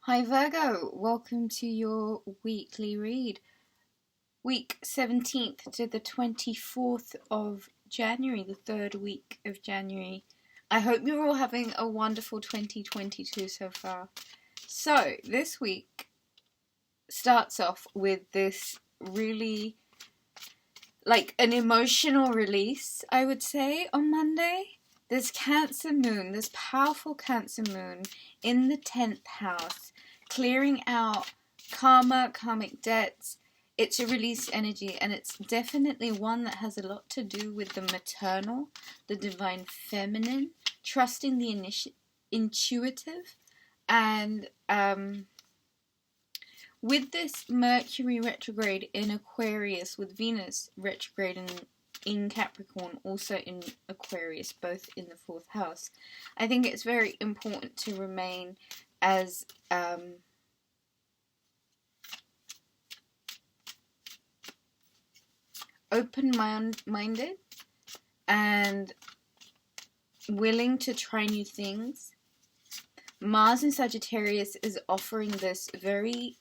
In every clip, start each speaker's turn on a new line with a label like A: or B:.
A: Hi Virgo, welcome to your weekly read. Week 17th to the 24th of January, the third week of January. I hope you're all having a wonderful 2022 so far. So, this week starts off with this really, an emotional release, I would say, on Monday. This Cancer moon, this powerful Cancer moon in the 10th house, clearing out karma, karmic debts. It's a release energy, and it's definitely one that has a lot to do with the maternal, the divine feminine, trusting the intuitive, and with this Mercury retrograde in Aquarius, with Venus retrograde in Capricorn, also in Aquarius, both in the 4th house, I think it's very important to remain as open-minded and willing to try new things. Mars in Sagittarius is offering this very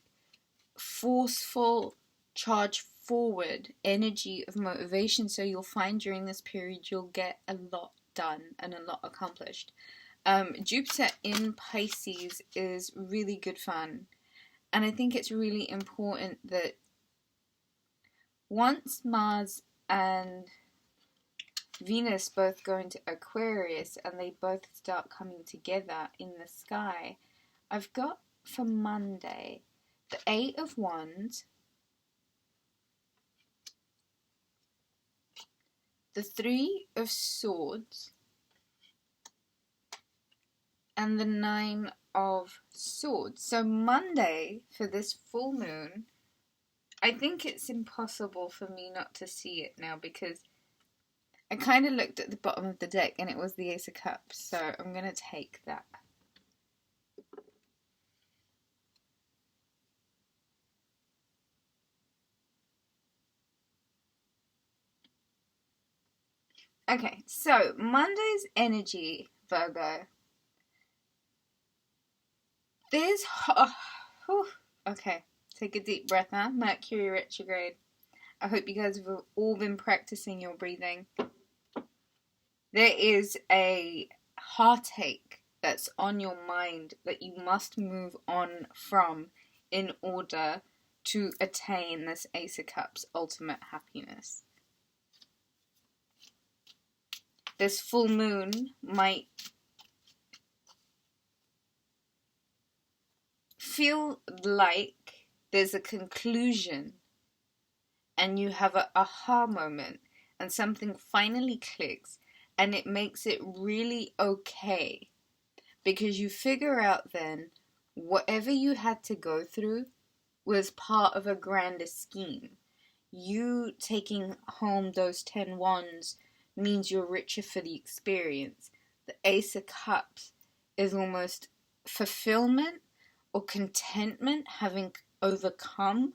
A: forceful, charge forward energy of motivation, so you'll find during this period you'll get a lot done and a lot accomplished. Jupiter in Pisces is really good fun, and I think it's really important that once Mars and Venus both go into Aquarius and they both start coming together in the sky, I've got for Monday the 8 of Wands, the 3 of Swords, and the 9 of Swords. So Monday, for this full moon, I think it's impossible for me not to see it now, because I kind of looked at the bottom of the deck and it was the Ace of Cups, so I'm going to take that. Okay, so Monday's energy, Virgo. There's... okay, take a deep breath now. Mercury retrograde. I hope you guys have all been practicing your breathing. There is a heartache that's on your mind that you must move on from in order to attain this Ace of Cups ultimate happiness. This full moon might feel like there's a conclusion and you have an aha moment and something finally clicks, and it makes it really okay, because you figure out then whatever you had to go through was part of a grander scheme. You taking home those 10 wands means you're richer for the experience. The Ace of Cups is almost fulfillment or contentment, having overcome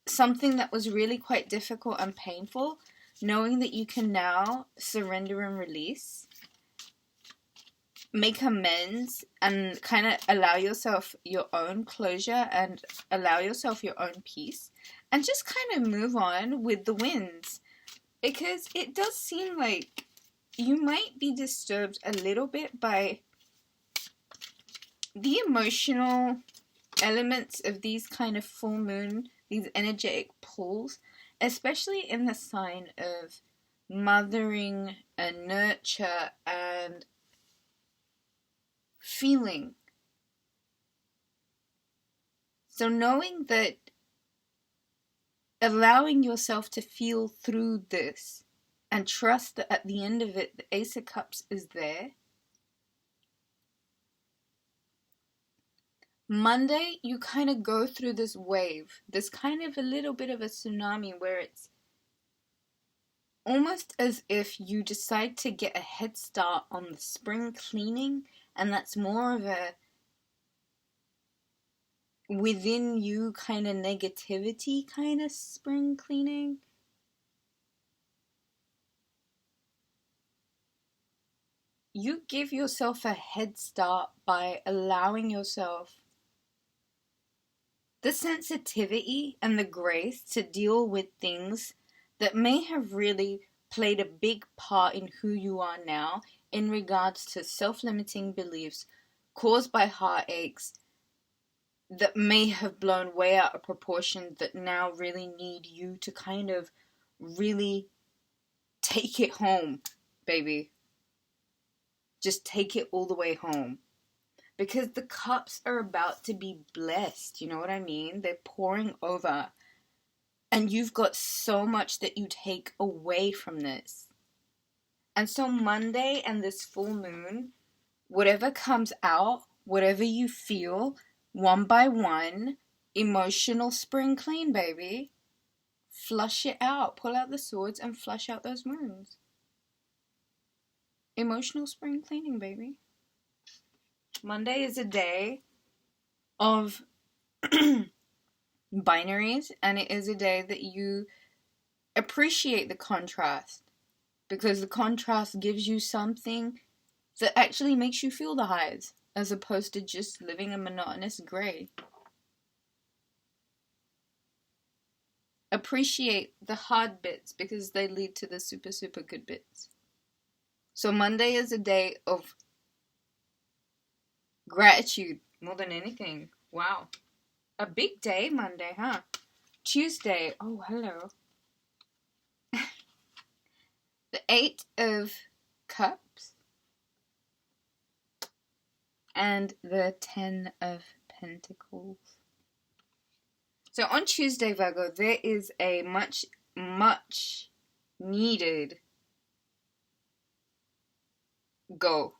A: something that was really quite difficult and painful, knowing that you can now surrender and release, make amends, and kind of allow yourself your own closure and allow yourself your own peace, and just kind of move on with the winds. Because it does seem like you might be disturbed a little bit by the emotional elements of these kind of full moon, these energetic pulls, especially in the sign of mothering and nurture and feeling. So knowing that, allowing yourself to feel through this and trust that at the end of it, the Ace of Cups is there. Monday, you kind of go through this wave, this kind of a little bit of a tsunami, where it's almost as if you decide to get a head start on the spring cleaning, and that's more of a within you kind of negativity kind of spring cleaning. You give yourself a head start by allowing yourself the sensitivity and the grace to deal with things that may have really played a big part in who you are now in regards to self-limiting beliefs caused by heartaches that may have blown way out of proportion, that now really need you to kind of really take it home, baby. Just take it all the way home. Because the cups are about to be blessed, you know what I mean? They're pouring over. And you've got so much that you take away from this. And so Monday and this full moon, whatever comes out, whatever you feel, one by one, emotional spring clean, baby. Flush it out. Pull out the swords and flush out those wounds. Emotional spring cleaning, baby. Monday is a day of binaries, and it is a day that you appreciate the contrast, because the contrast gives you something that actually makes you feel the highs, as opposed to just living a monotonous gray. Appreciate the hard bits, because they lead to the super, super good bits. So Monday is a day of gratitude more than anything. Wow. A big day, Monday, huh? Tuesday. Oh, hello. The 8 of Cups. And the 10 of Pentacles. So on Tuesday, Virgo, there is a much, much needed go.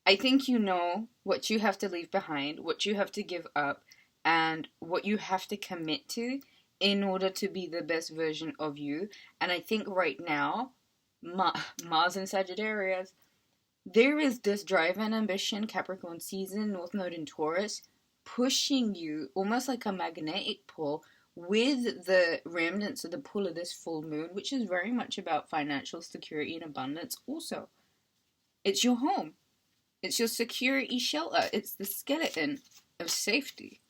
A: I think you know what you have to leave behind, what you have to give up, and what you have to commit to in order to be the best version of you. And I think right now, Mars in Sagittarius, there is this drive and ambition, Capricorn season, North Node in Taurus, pushing you almost like a magnetic pull with the remnants of the pull of this full moon, which is very much about financial security and abundance also. It's your home. It's your security shelter. It's the skeleton of safety.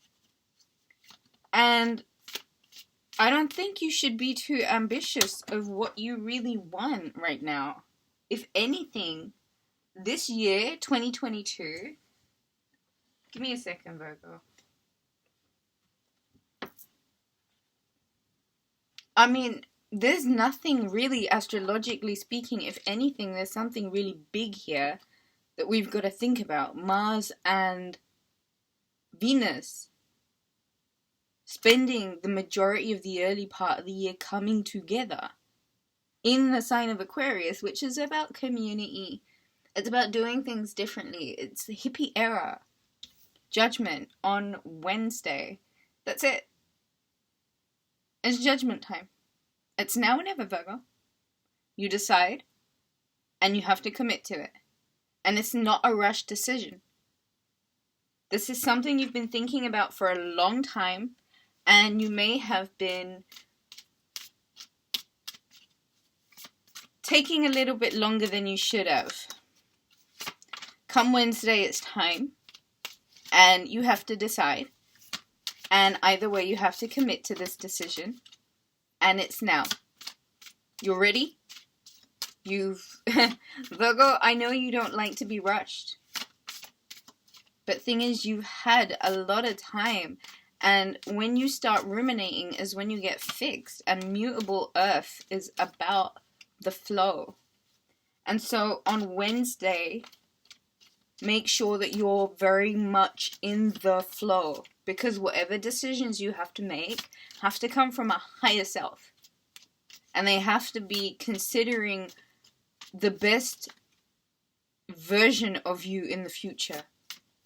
A: And I don't think you should be too ambitious of what you really want right now. If anything, this year, 2022, give me a second, Virgo. I mean, there's nothing really, astrologically speaking. If anything, there's something really big here that we've got to think about. Mars and Venus spending the majority of the early part of the year coming together in the sign of Aquarius, which is about community. It's about doing things differently. It's the hippie era. Judgment on Wednesday. That's it. It's judgment time. It's now or never, Virgo. You decide, and you have to commit to it. And it's not a rushed decision. This is something you've been thinking about for a long time, and you may have been taking a little bit longer than you should have. Come Wednesday, it's time, and you have to decide. And either way, you have to commit to this decision. And it's now. You're ready? Virgo, I know you don't like to be rushed. But thing is, you've had a lot of time. And when you start ruminating is when you get fixed. And mutable earth is about the flow. And so on Wednesday, make sure that you're very much in the flow. Because whatever decisions you have to make have to come from a higher self. And they have to be considering the best version of you in the future.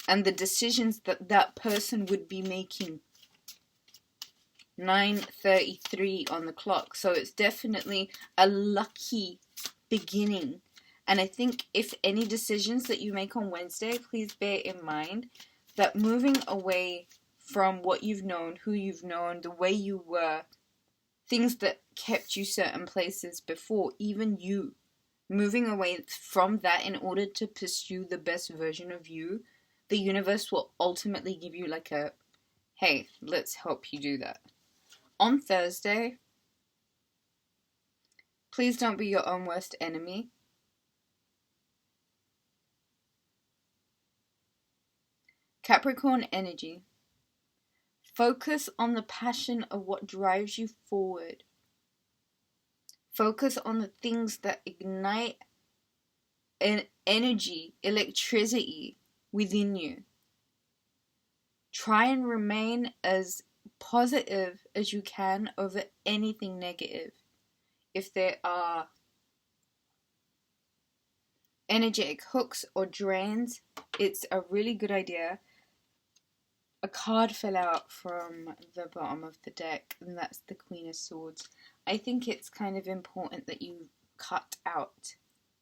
A: And the decisions that that person would be making. 9:33 on the clock. So it's definitely a lucky beginning. And I think if any decisions that you make on Wednesday, please bear in mind that moving away from what you've known, who you've known, the way you were, things that kept you certain places before, even you, moving away from that in order to pursue the best version of you the universe will ultimately give you like a, hey, let's help you do that. On Thursday, please don't be your own worst enemy. Capricorn energy. Focus on the passion of what drives you forward. Focus on the things that ignite an energy, electricity within you. Try and remain as positive as you can over anything negative. If there are energetic hooks or drains, it's a really good idea. A card fell out from the bottom of the deck, and that's the Queen of Swords. I think it's kind of important that you cut out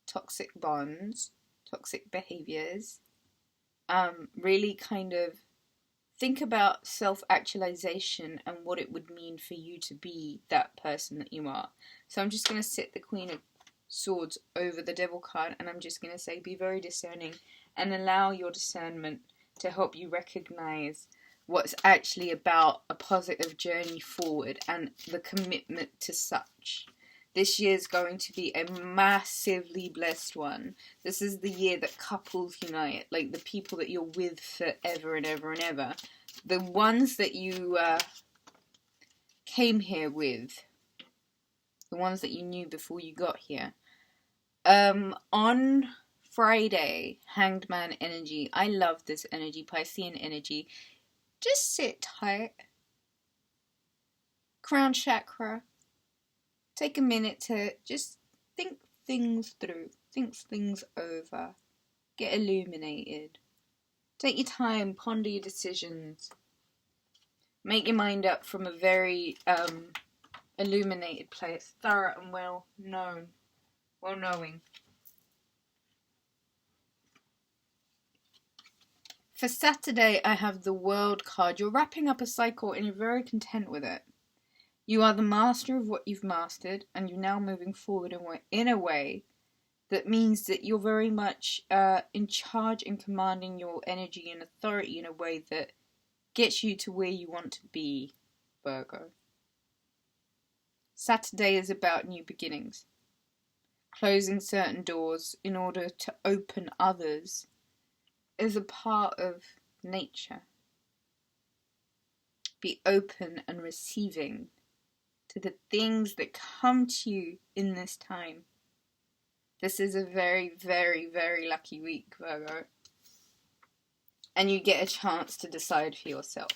A: toxic bonds, toxic behaviors. Really kind of think about self-actualization and what it would mean for you to be that person that you are. So I'm just going to sit the Queen of Swords over the Devil card, and I'm just going to say be very discerning and allow your discernment to help you recognize what's actually about a positive journey forward and the commitment to such. This year is going to be a massively blessed one. This is the year that couples unite, like the people that you're with forever and ever and ever. The ones that you came here with, the ones that you knew before you got here. On Friday, Hanged Man energy. I love this energy, Piscean energy. Just sit tight. Crown chakra. Take a minute to just think things through. Think things over. Get illuminated. Take your time. Ponder your decisions. Make your mind up from a very illuminated place. Thorough and well-knowing. For Saturday, I have the World card. You're wrapping up a cycle and you're very content with it. You are the master of what you've mastered, and you're now moving forward in a way that means that you're very much in charge and commanding your energy and authority in a way that gets you to where you want to be, Virgo. Saturday is about new beginnings. Closing certain doors in order to open others is a part of nature. Be open and receiving to the things that come to you in this time. This is a very, very, very lucky week, Virgo. And you get a chance to decide for yourself.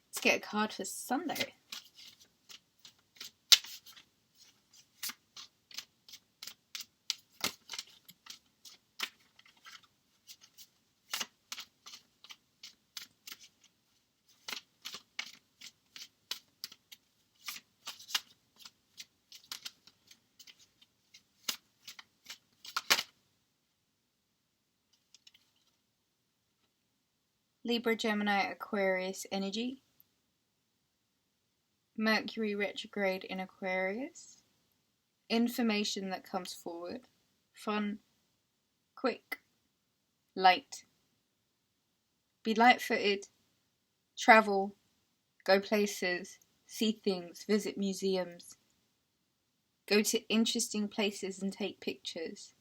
A: Let's get a card for Sunday. Libra, Gemini, Aquarius energy. Mercury retrograde in Aquarius. Information that comes forward. Fun, quick, light. Be light-footed. Travel. Go places. See things. Visit museums. Go to interesting places and take pictures.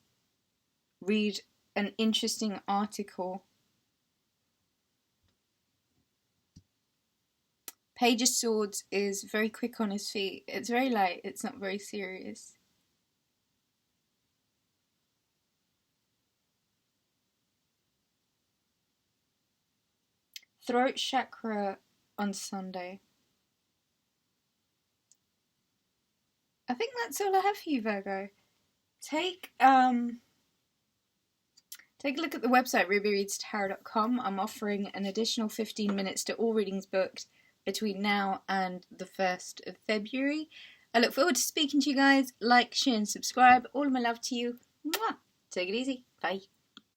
A: Read an interesting article. Page of Swords is very quick on his feet. It's very light. It's not very serious. Throat chakra on Sunday. I think that's all I have for you, Virgo. Take a look at the website, Rubyreadstarot.com. I'm offering an additional 15 minutes to all readings booked between now and the 1st of February. I look forward to speaking to you guys. Like, share and subscribe. All of my love to you. Mwah! Take it easy. Bye.